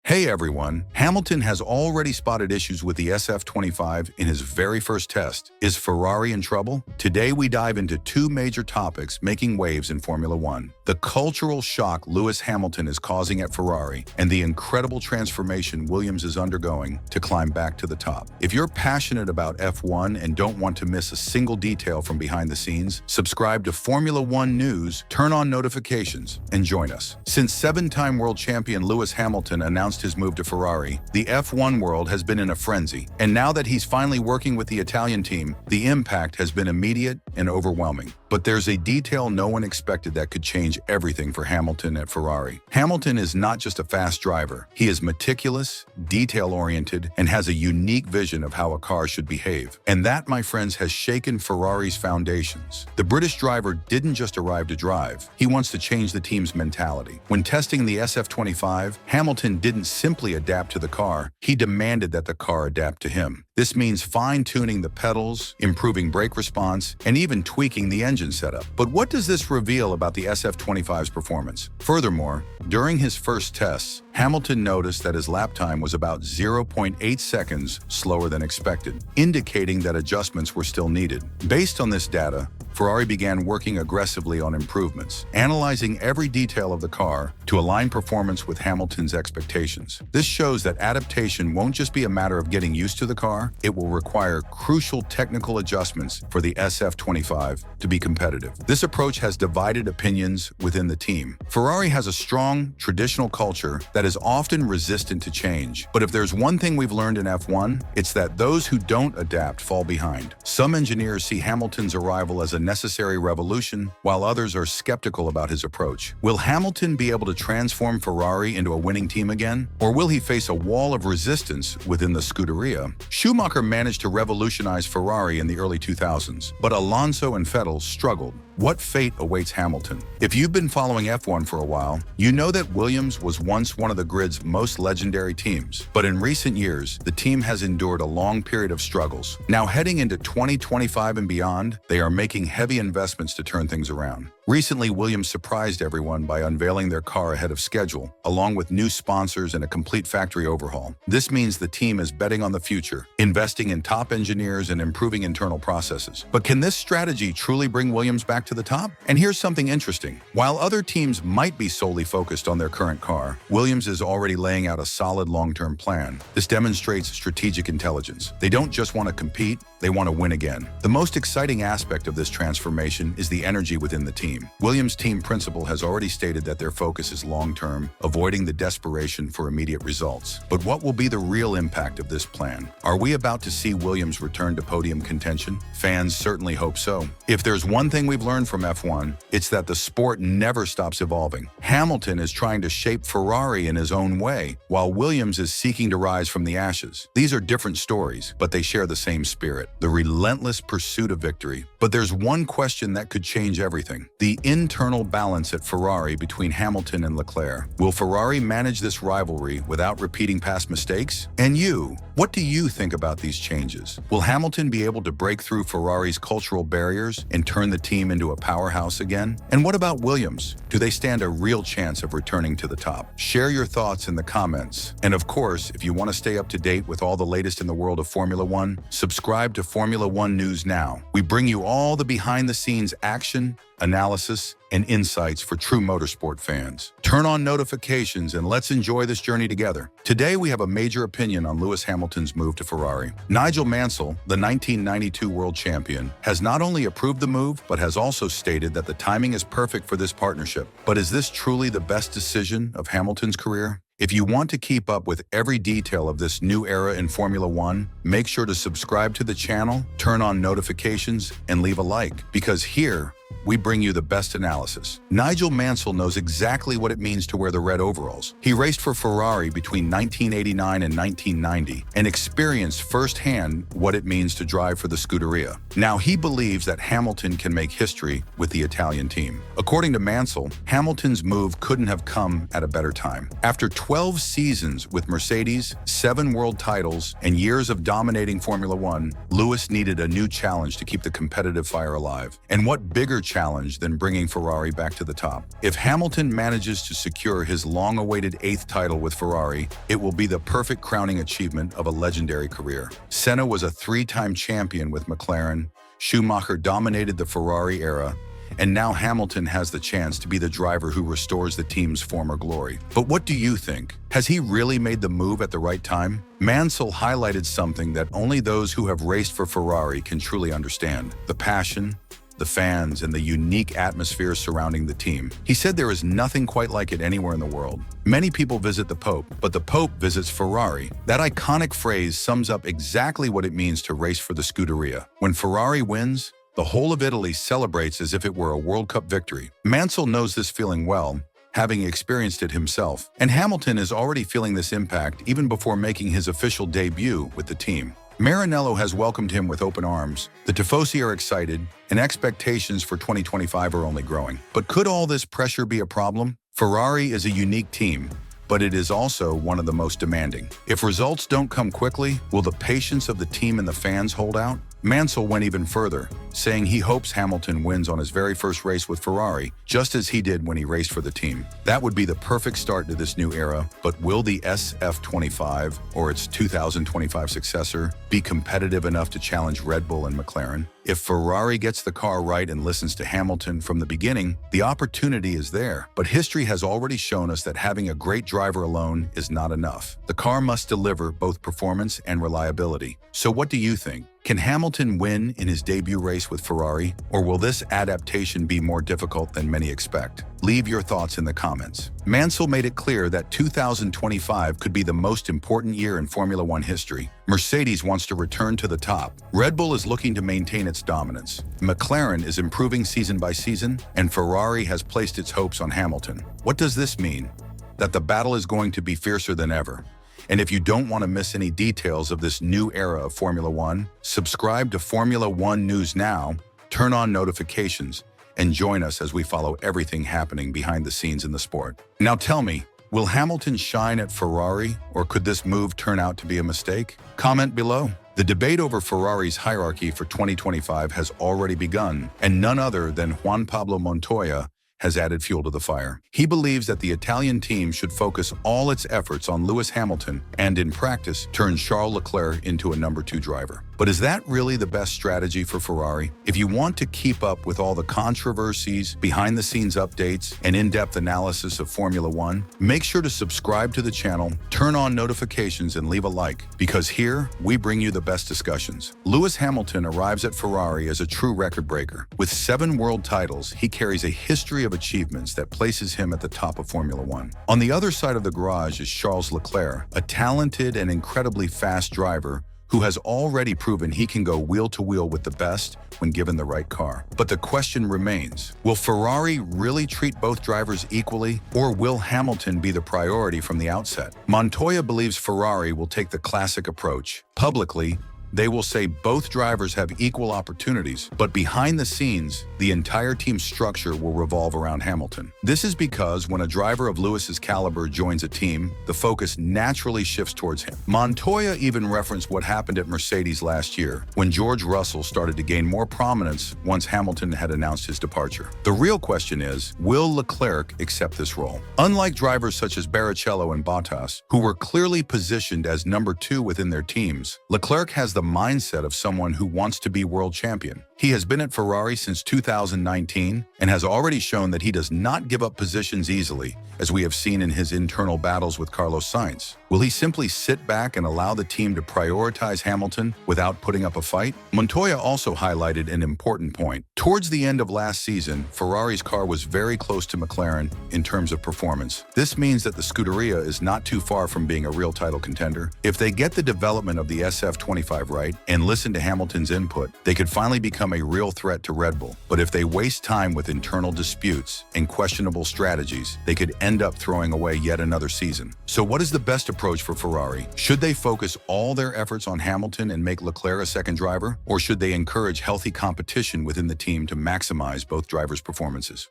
Hey everyone, Hamilton has already spotted issues with the SF-25 in his very first test. Is Ferrari in trouble? Today we dive into two major topics making waves in Formula One: the cultural shock Lewis Hamilton is causing at Ferrari and the incredible transformation Williams is undergoing to climb back to the top. If you're passionate about F1 and don't want to miss a single detail from behind the scenes, subscribe to Formula One News, turn on notifications, and join us. Since seven-time world champion Lewis Hamilton announced his move to Ferrari, the F1 world has been in a frenzy. And now that he's finally working with the Italian team, the impact has been immediate and overwhelming. But there's a detail no one expected that could change everything for Hamilton at Ferrari. Hamilton is not just a fast driver. He is meticulous, detail-oriented, and has a unique vision of how a car should behave. And that, my friends, has shaken Ferrari's foundations. The British driver didn't just arrive to drive. He wants to change the team's mentality. When testing the SF-25, Hamilton didn't simply adapt to the car. He demanded that the car adapt to him. This means fine-tuning the pedals, improving brake response, and even tweaking the engine setup. But what does this reveal about the SF-25's performance? Furthermore, during his first tests, Hamilton noticed that his lap time was about 0.8 seconds slower than expected, indicating that adjustments were still needed. Based on this data, Ferrari began working aggressively on improvements, analyzing every detail of the car to align performance with Hamilton's expectations. This shows that adaptation won't just be a matter of getting used to the car, it will require crucial technical adjustments for the SF-25 to be competitive. This approach has divided opinions within the team. Ferrari has a strong, traditional culture that is often resistant to change. But if there's one thing we've learned in F1, it's that those who don't adapt fall behind. Some engineers see Hamilton's arrival as a necessary revolution, while others are skeptical about his approach. Will Hamilton be able to transform Ferrari into a winning team again? Or will he face a wall of resistance within the Scuderia? Schumacher managed to revolutionize Ferrari in the early 2000s, but Alonso and Vettel struggled. What fate awaits Hamilton? If you've been following F1 for a while, you know that Williams was once one of the grid's most legendary teams. But in recent years, the team has endured a long period of struggles. Now heading into 2025 and beyond, they are making heavy investments to turn things around. Recently, Williams surprised everyone by unveiling their car ahead of schedule, along with new sponsors and a complete factory overhaul. This means the team is betting on the future, investing in top engineers and improving internal processes. But can this strategy truly bring Williams back to the top? And here's something interesting. While other teams might be solely focused on their current car, Williams is already laying out a solid long-term plan. This demonstrates strategic intelligence. They don't just want to compete, they want to win again. The most exciting aspect of this transformation is the energy within the team. Williams' team principal has already stated that their focus is long-term, avoiding the desperation for immediate results. But what will be the real impact of this plan? Are we about to see Williams return to podium contention? Fans certainly hope so. If there's one thing we've learned from F1, it's that the sport never stops evolving. Hamilton is trying to shape Ferrari in his own way, while Williams is seeking to rise from the ashes. These are different stories, but they share the same spirit: the relentless pursuit of victory. But there's one question that could change everything: the internal balance at Ferrari between Hamilton and Leclerc. Will Ferrari manage this rivalry without repeating past mistakes? And you, what do you think about these changes? Will Hamilton be able to break through Ferrari's cultural barriers and turn the team into a powerhouse again? And what about Williams? Do they stand a real chance of returning to the top? Share your thoughts in the comments. And of course, if you want to stay up to date with all the latest in the world of Formula One, subscribe to Formula One News now. We bring you all the behind-the-scenes action, analysis, and insights for true motorsport fans. Turn on notifications and let's enjoy this journey together. Today we have a major opinion on Lewis Hamilton's move to Ferrari. Nigel Mansell, the 1992 world champion, has not only approved the move, but has also stated that the timing is perfect for this partnership. But is this truly the best decision of Hamilton's career? If you want to keep up with every detail of this new era in Formula One, make sure to subscribe to the channel, turn on notifications, and leave a like, because here, we bring you the best analysis. Nigel Mansell knows exactly what it means to wear the red overalls. He raced for Ferrari between 1989 and 1990 and experienced firsthand what it means to drive for the Scuderia. Now he believes that Hamilton can make history with the Italian team. According to Mansell, Hamilton's move couldn't have come at a better time. After 12 seasons with Mercedes, 7 world titles, and years of dominating Formula One, Lewis needed a new challenge to keep the competitive fire alive. And what bigger harder challenge than bringing Ferrari back to the top. If Hamilton manages to secure his long-awaited 8th title with Ferrari, it will be the perfect crowning achievement of a legendary career. Senna was a 3-time champion with McLaren, Schumacher dominated the Ferrari era, and now Hamilton has the chance to be the driver who restores the team's former glory. But what do you think? Has he really made the move at the right time? Mansell highlighted something that only those who have raced for Ferrari can truly understand: the passion, the fans, and the unique atmosphere surrounding the team. He said there is nothing quite like it anywhere in the world. Many people visit the Pope, but the Pope visits Ferrari. That iconic phrase sums up exactly what it means to race for the Scuderia. When Ferrari wins, the whole of Italy celebrates as if it were a World Cup victory. Mansell knows this feeling well, having experienced it himself, and Hamilton is already feeling this impact even before making his official debut with the team. Maranello has welcomed him with open arms, the Tifosi are excited, and expectations for 2025 are only growing. But could all this pressure be a problem? Ferrari is a unique team, but it is also one of the most demanding. If results don't come quickly, will the patience of the team and the fans hold out? Mansell went even further, saying he hopes Hamilton wins on his very first race with Ferrari, just as he did when he raced for the team. That would be the perfect start to this new era, but will the SF-25, or its 2025 successor, be competitive enough to challenge Red Bull and McLaren? If Ferrari gets the car right and listens to Hamilton from the beginning, the opportunity is there. But history has already shown us that having a great driver alone is not enough. The car must deliver both performance and reliability. So what do you think? Can Hamilton win in his debut race with Ferrari, or will this adaptation be more difficult than many expect? Leave your thoughts in the comments. Mansell made it clear that 2025 could be the most important year in Formula One history. Mercedes wants to return to the top. Red Bull is looking to maintain its dominance. McLaren is improving season by season, and Ferrari has placed its hopes on Hamilton. What does this mean? That the battle is going to be fiercer than ever. And if you don't want to miss any details of this new era of Formula One, subscribe to Formula One News now, turn on notifications, and join us as we follow everything happening behind the scenes in the sport. Now tell me, will Hamilton shine at Ferrari, or could this move turn out to be a mistake? Comment below. The debate over Ferrari's hierarchy for 2025 has already begun, and none other than Juan Pablo Montoya has added fuel to the fire. He believes that the Italian team should focus all its efforts on Lewis Hamilton and, in practice, turn Charles Leclerc into a number 2 driver. But is that really the best strategy for Ferrari? If you want to keep up with all the controversies, behind-the-scenes updates, and in-depth analysis of Formula One, make sure to subscribe to the channel, turn on notifications, and leave a like, because here we bring you the best discussions. Lewis Hamilton arrives at Ferrari as a true record breaker. With 7 world titles, he carries a history of achievements that places him at the top of Formula One. On the other side of the garage is Charles Leclerc, a talented and incredibly fast driver who has already proven he can go wheel-to-wheel with the best when given the right car. But the question remains, will Ferrari really treat both drivers equally, or will Hamilton be the priority from the outset? Montoya believes Ferrari will take the classic approach. Publicly, they will say both drivers have equal opportunities, but behind the scenes, the entire team structure will revolve around Hamilton. This is because when a driver of Lewis's caliber joins a team, the focus naturally shifts towards him. Montoya even referenced what happened at Mercedes last year, when George Russell started to gain more prominence once Hamilton had announced his departure. The real question is, will Leclerc accept this role? Unlike drivers such as Barrichello and Bottas, who were clearly positioned as number 2 within their teams, Leclerc has the mindset of someone who wants to be world champion. He has been at Ferrari since 2019 and has already shown that he does not give up positions easily, as we have seen in his internal battles with Carlos Sainz. Will he simply sit back and allow the team to prioritize Hamilton without putting up a fight? Montoya also highlighted an important point. Towards the end of last season, Ferrari's car was very close to McLaren in terms of performance. This means that the Scuderia is not too far from being a real title contender. If they get the development of the SF-25 right and listen to Hamilton's input, they could finally become a real threat to Red Bull. But if they waste time with internal disputes and questionable strategies, they could end up throwing away yet another season. So what is the best approach for Ferrari? Should they focus all their efforts on Hamilton and make Leclerc a second driver? Or should they encourage healthy competition within the team to maximize both drivers' performances?